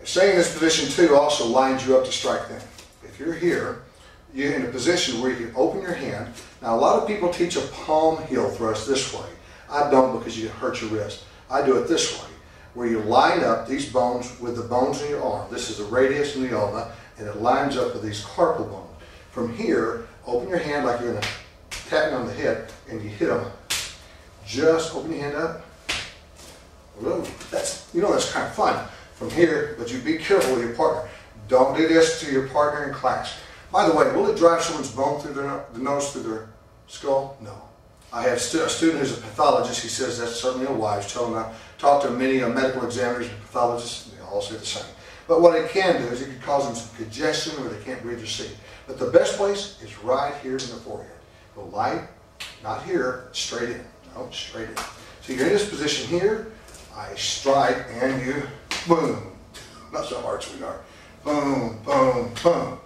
Staying in this position too also lines you up to strike them. If you're here, you're in a position where you can open your hand. Now a lot of people teach a palm heel thrust this way. I don't, because you can hurt your wrist. I do it this way, where you line up these bones with the bones in your arm. This is the radius and the ulna, and it lines up with these carpal bones. From here, open your hand like you're going to tap me on the head, and you hit them. Just open your hand up. That's kind of fun from here, but you be careful with your partner. Don't do this to your partner in class. By the way, will it drive someone's bone through the nose, through their skull? No. I have a student who's a pathologist. He says that's certainly a wise. Tell him I talk to many medical examiners and pathologists, and they all say the same. But what it can do is it can cause them some congestion where they can't breathe or see. But the best place is right here in the forehead. Go light, not here, straight in. No, straight in. So you're in this position here. I strike and you boom. Not so hard, sweetheart. Boom, boom, boom.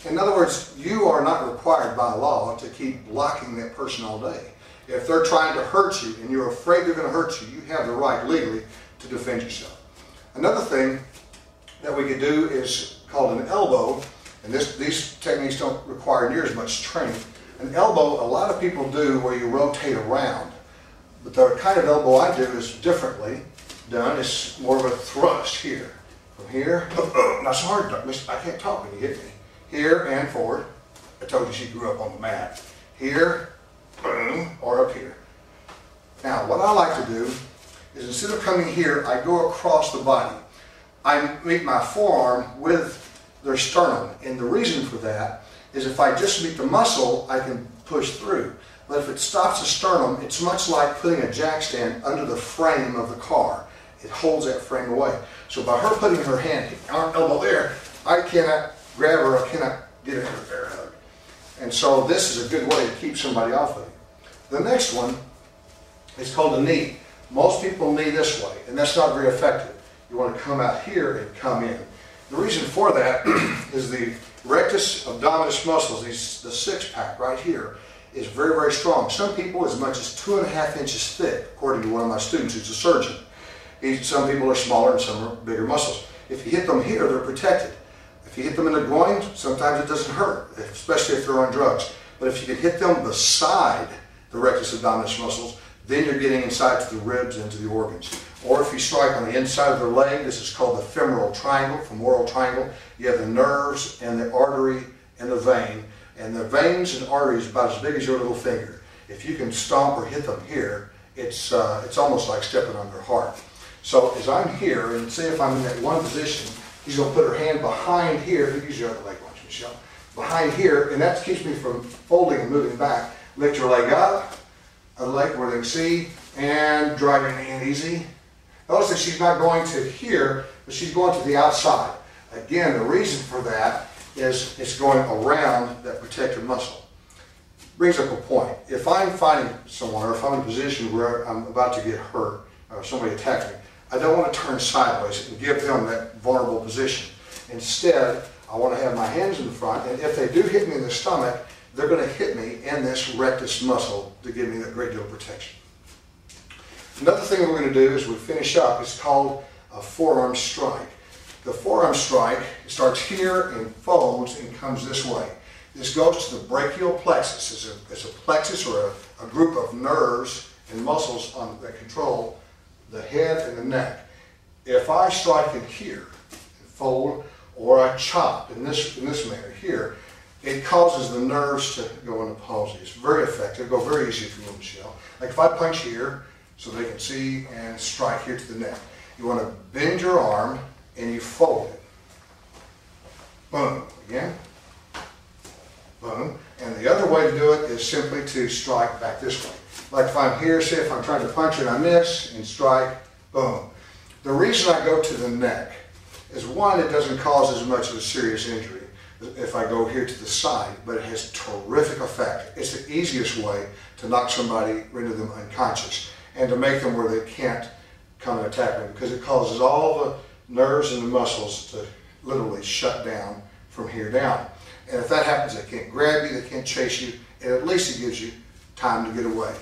In other words, you are not required by law to keep blocking that person all day. If they're trying to hurt you and you're afraid they're going to hurt you, you have the right legally to defend yourself. Another thing that we could do is called an elbow, and these techniques don't require near as much training. An elbow, a lot of people do where you rotate around, but the kind of elbow I do is differently done. It's more of a thrust here. From here, not so hard, I can't talk when you hit me. Here and forward. I told you she grew up on the mat. Here, boom, or up here. Now, what I like to do is instead of coming here, I go across the body. I meet my forearm with their sternum, and the reason for that is if I just meet the muscle, I can push through. But if it stops the sternum, it's much like putting a jack stand under the frame of the car. It holds that frame away. So by her putting her hand, arm, elbow there, I cannot grab her, I cannot get her in a bear hug. And so this is a good way to keep somebody off of you. The next one is called a knee. Most people knee this way, and that's not very effective. You want to come out here and come in. The reason for that is the rectus abdominis muscles, the six-pack right here, is very, very strong. Some people as much as 2.5 inches thick, according to one of my students who's a surgeon. Some people are smaller and some are bigger muscles. If you hit them here, they're protected. If you hit them in the groin, sometimes it doesn't hurt, especially if they're on drugs. But if you can hit them beside the rectus abdominis muscles, then you're getting inside to the ribs and to the organs. Or if you strike on the inside of their leg, this is called the femoral triangle. You have the nerves and the artery and the vein. And the veins and arteries about as big as your little finger. If you can stomp or hit them here, it's almost like stepping on their heart. So as I'm here, and say if I'm in that one position, he's going to put her hand behind here. Use your other leg, watch Michelle. Behind here, and that keeps me from folding and moving back. Lift your leg up, a leg where they can see, and drive your knee in easy. Notice that she's not going to here, but she's going to the outside. Again, the reason for that is it's going around that protector muscle. Brings up a point. If I'm fighting someone, or if I'm in a position where I'm about to get hurt, or somebody attacks me, I don't want to turn sideways and give them that vulnerable position. Instead, I want to have my hands in the front, and if they do hit me in the stomach, they're going to hit me in this rectus muscle to give me that great deal of protection. Another thing that we're going to do as we finish up is called a forearm strike. The forearm strike starts here and folds and comes this way. This goes to the brachial plexus. It's a plexus or a group of nerves and muscles that control the head and the neck. If I strike it here, fold, or I chop in this manner here, it causes the nerves to go into palsy. It's very effective. It'll go very easy for you, Michelle. Like if I punch here, so they can see, and strike here to the neck. You want to bend your arm and you fold it. Boom. Again. Boom. And the other way to do it is simply to strike back this way. Like if I'm here, say if I'm trying to punch and I miss, and strike, boom. The reason I go to the neck is one, it doesn't cause as much of a serious injury if I go here to the side, but it has terrific effect. It's the easiest way to knock somebody, render them unconscious, and to make them where they can't come and attack me, because it causes all the nerves and the muscles to literally shut down from here down. And if that happens, they can't grab you, they can't chase you, and at least it gives you time to get away.